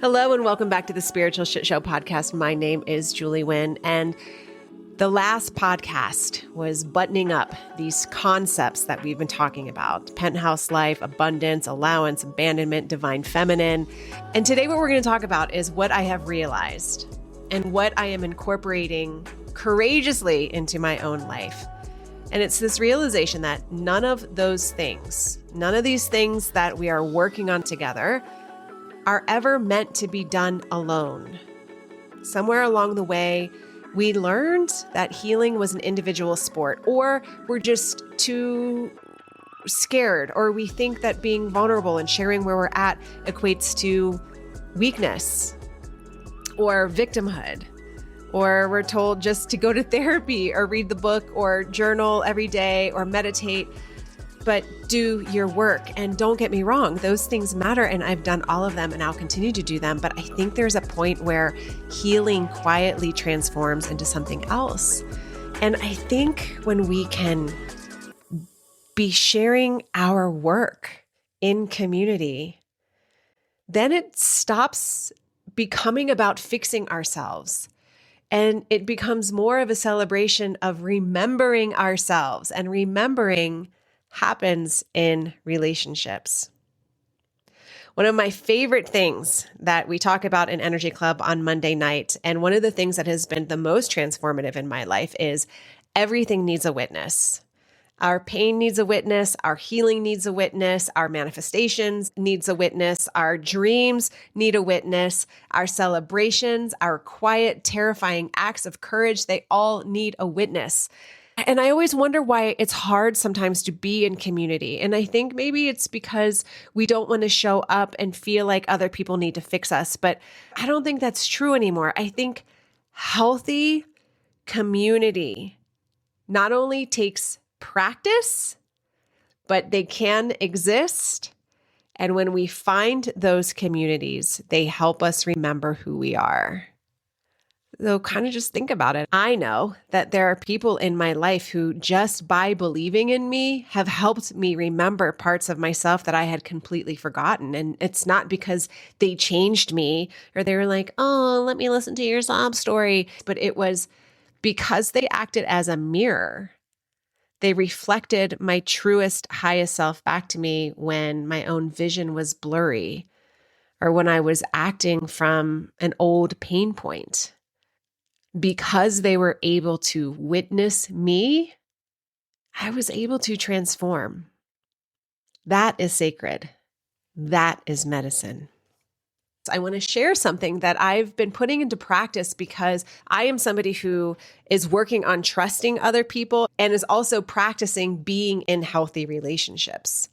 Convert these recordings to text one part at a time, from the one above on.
Hello and welcome back to the Spiritual Shitshow podcast. My name is Julie Wynn, and the last podcast was buttoning up these concepts that we've been talking about: penthouse life, abundance, allowance, abandonment, divine feminine. And today what we're going to talk about is what I have realized and what I am incorporating courageously into my own life. And it's this realization that none of these things that we are working on together are ever meant to be done alone. Somewhere along the way, we learned that healing was an individual sport, or we're just too scared, or we think that being vulnerable and sharing where we're at equates to weakness or victimhood, or we're told just to go to therapy or read the book or journal every day or meditate. But do your work. And don't get me wrong, those things matter. And I've done all of them and I'll continue to do them. But I think there's a point where healing quietly transforms into something else. And I think when we can be sharing our work in community, then it stops becoming about fixing ourselves. And it becomes more of a celebration of remembering ourselves, and remembering happens in relationships. One of my favorite things that we talk about in Energy Club on Monday night, and one of the things that has been the most transformative in my life, is everything needs a witness. Our pain needs a witness. Our healing needs a witness. Our manifestations needs a witness. Our dreams need a witness. Our celebrations, our quiet, terrifying acts of courage, they all need a witness. And I always wonder why it's hard sometimes to be in community. And I think maybe it's because we don't want to show up and feel like other people need to fix us. But I don't think that's true anymore. I think healthy community not only takes practice, but they can exist. And when we find those communities, they help us remember who we are. So kind of just think about it. I know that there are people in my life who, just by believing in me, have helped me remember parts of myself that I had completely forgotten. And it's not because they changed me or they were like, oh, let me listen to your sob story. But it was because they acted as a mirror. They reflected my truest, highest self back to me when my own vision was blurry, or when I was acting from an old pain point. Because they were able to witness me, I was able to transform. That is sacred. That is medicine. I want to share something that I've been putting into practice because I am somebody who is working on trusting other people and is also practicing being in healthy relationships.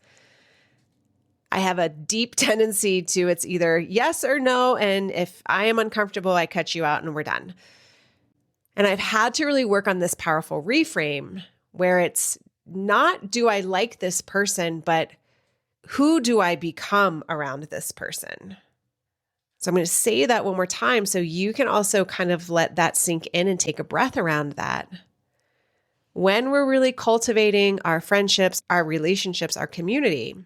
I have a deep tendency to, it's either yes or no. And if I am uncomfortable, I cut you out and we're done. And I've had to really work on this powerful reframe where it's not, do I like this person, but who do I become around this person? So I'm going to say that one more time so you can also kind of let that sink in and take a breath around that. When we're really cultivating our friendships, our relationships, our community,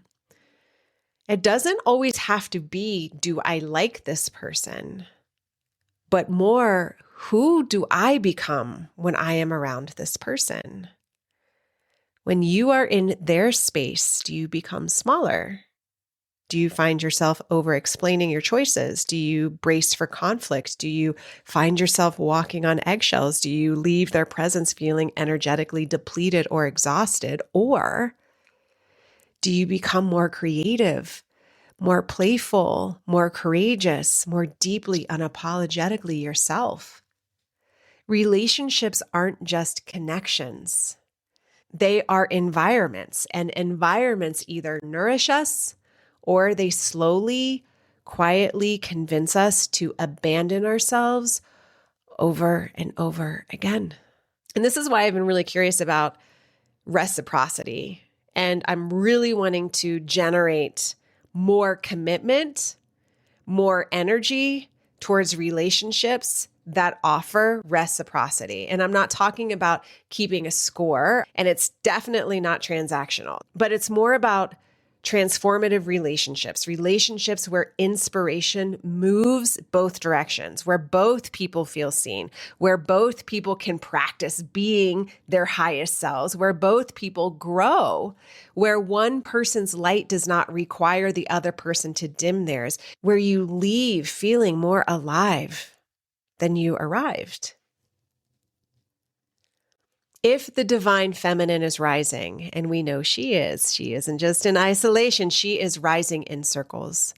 it doesn't always have to be, do I like this person? But more, who do I become when I am around this person? When you are in their space, do you become smaller? Do you find yourself over-explaining your choices? Do you brace for conflict? Do you find yourself walking on eggshells? Do you leave their presence feeling energetically depleted or exhausted? Or do you become more creative, more playful, more courageous, more deeply, unapologetically yourself? Relationships aren't just connections. They are environments, and environments either nourish us or they slowly, quietly convince us to abandon ourselves over and over again. And this is why I've been really curious about reciprocity. And I'm really wanting to generate more commitment, more energy towards relationships that offer reciprocity. And I'm not talking about keeping a score, and it's definitely not transactional, but it's more about transformative relationships, relationships where inspiration moves both directions, where both people feel seen, where both people can practice being their highest selves, where both people grow, where one person's light does not require the other person to dim theirs, where you leave feeling more alive than you arrived. If the divine feminine is rising, and we know she isn't just in isolation, she is rising in circles.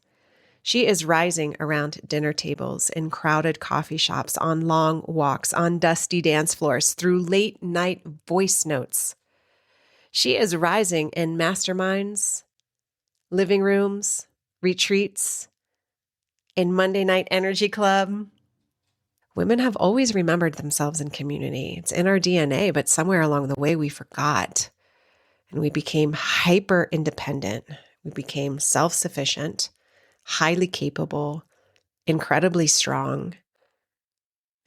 She is rising around dinner tables, in crowded coffee shops, on long walks, on dusty dance floors, through late night voice notes. She is rising in masterminds, living rooms, retreats, in Monday Night Energy Club. Women have always remembered themselves in community. It's in our DNA, but somewhere along the way we forgot. And we became hyper independent. We became self-sufficient, highly capable, incredibly strong.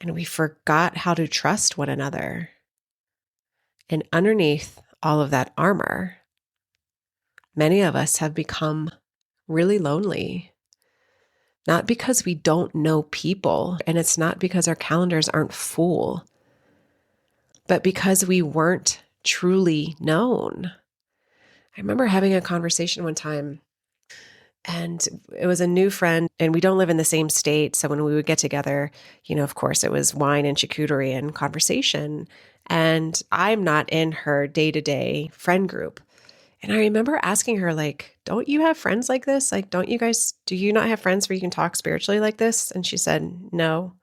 And we forgot how to trust one another. And underneath all of that armor, many of us have become really lonely. Not because we don't know people, and it's not because our calendars aren't full, but because we weren't truly known. I remember having a conversation one time, and it was a new friend, and we don't live in the same state. So when we would get together, of course, it was wine and charcuterie and conversation. And I'm not in her day-to-day friend group. And I remember asking her, don't you have friends like this? Do you not have friends where you can talk spiritually like this? And she said, no.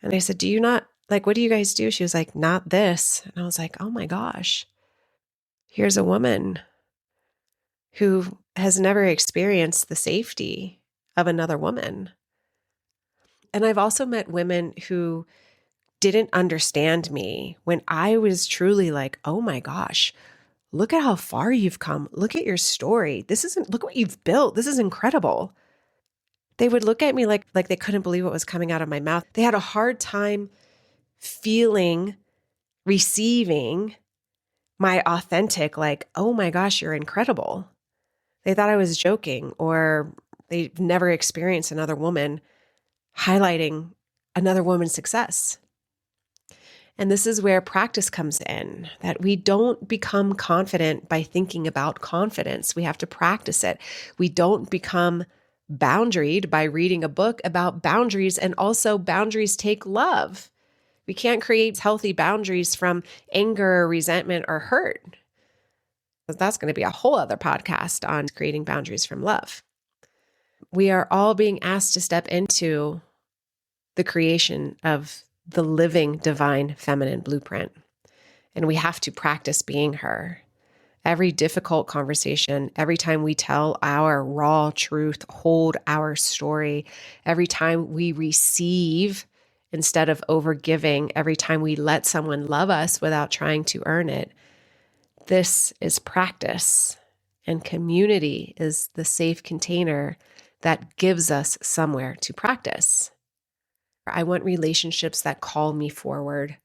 And I said, do you not, what do you guys do? She was like, not this. And I was like, oh my gosh, here's a woman who has never experienced the safety of another woman. And I've also met women who didn't understand me when I was truly like, oh my gosh, look at how far you've come. Look at your story. Look what you've built. This is incredible. They would look at me like they couldn't believe what was coming out of my mouth. They had a hard time receiving my authentic, oh my gosh, you're incredible. They thought I was joking, or they've never experienced another woman highlighting another woman's success. And this is where practice comes in, that we don't become confident by thinking about confidence. We have to practice it. We don't become boundaried by reading a book about boundaries, and also boundaries take love. We can't create healthy boundaries from anger, resentment, or hurt. That's going to be a whole other podcast on creating boundaries from love. We are all being asked to step into the creation of the living divine feminine blueprint. And we have to practice being her. Every difficult conversation, every time we tell our raw truth, hold our story, every time we receive instead of overgiving, every time we let someone love us without trying to earn it, this is practice. And community is the safe container that gives us somewhere to practice. I want relationships that call me forward.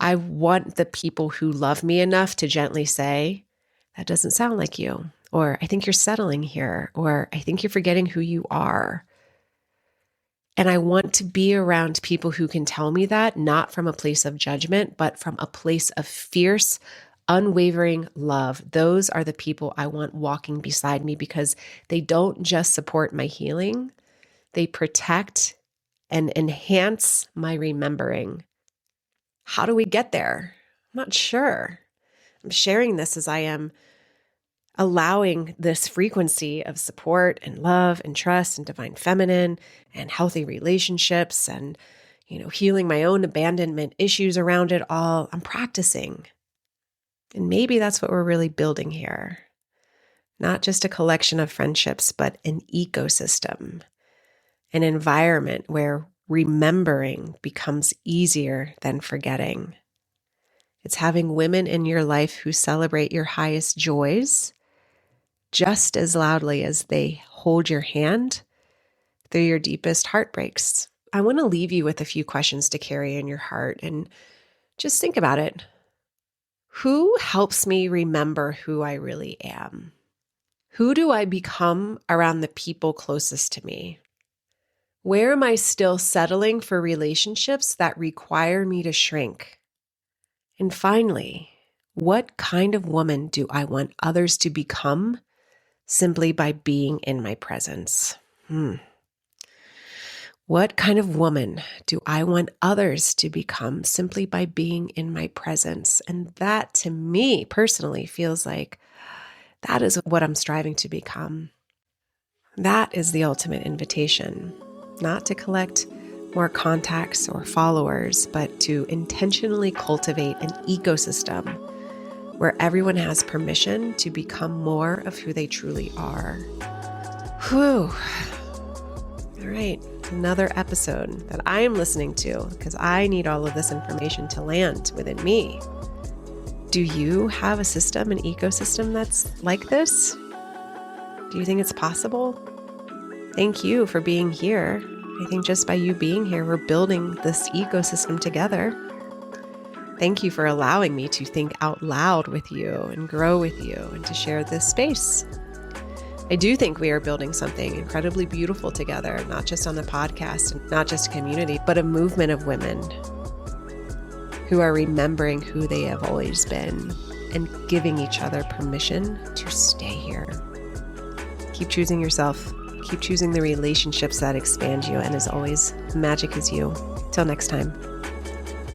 I want the people who love me enough to gently say, that doesn't sound like you, or I think you're settling here, or I think you're forgetting who you are. And I want to be around people who can tell me that, not from a place of judgment, but from a place of fierce, unwavering love. Those are the people I want walking beside me, because they don't just support my healing, they protect and enhance my remembering. How do we get there? I'm not sure. I'm sharing this as I am allowing this frequency of support and love and trust and divine feminine and healthy relationships and, healing my own abandonment issues around it all. I'm practicing. And maybe that's what we're really building here. Not just a collection of friendships, but an ecosystem, an environment where remembering becomes easier than forgetting. It's having women in your life who celebrate your highest joys just as loudly as they hold your hand through your deepest heartbreaks. I want to leave you with a few questions to carry in your heart, and just think about it. Who helps me remember who I really am? Who do I become around the people closest to me? Where am I still settling for relationships that require me to shrink? And finally, what kind of woman do I want others to become simply by being in my presence? What kind of woman do I want others to become simply by being in my presence? And that, to me personally, feels like that is what I'm striving to become. That is the ultimate invitation, not to collect more contacts or followers, but to intentionally cultivate an ecosystem where everyone has permission to become more of who they truly are. Whew. All right, another episode that I am listening to because I need all of this information to land within me. Do you have a system, an ecosystem that's like this? Do you think it's possible? Thank you for being here. I think just by you being here, we're building this ecosystem together. Thank you for allowing me to think out loud with you and grow with you and to share this space. I do think we are building something incredibly beautiful together, not just on the podcast and not just a community, but a movement of women who are remembering who they have always been and giving each other permission to stay here. Keep choosing yourself. Keep choosing the relationships that expand you. And as always, magic is you. Till next time.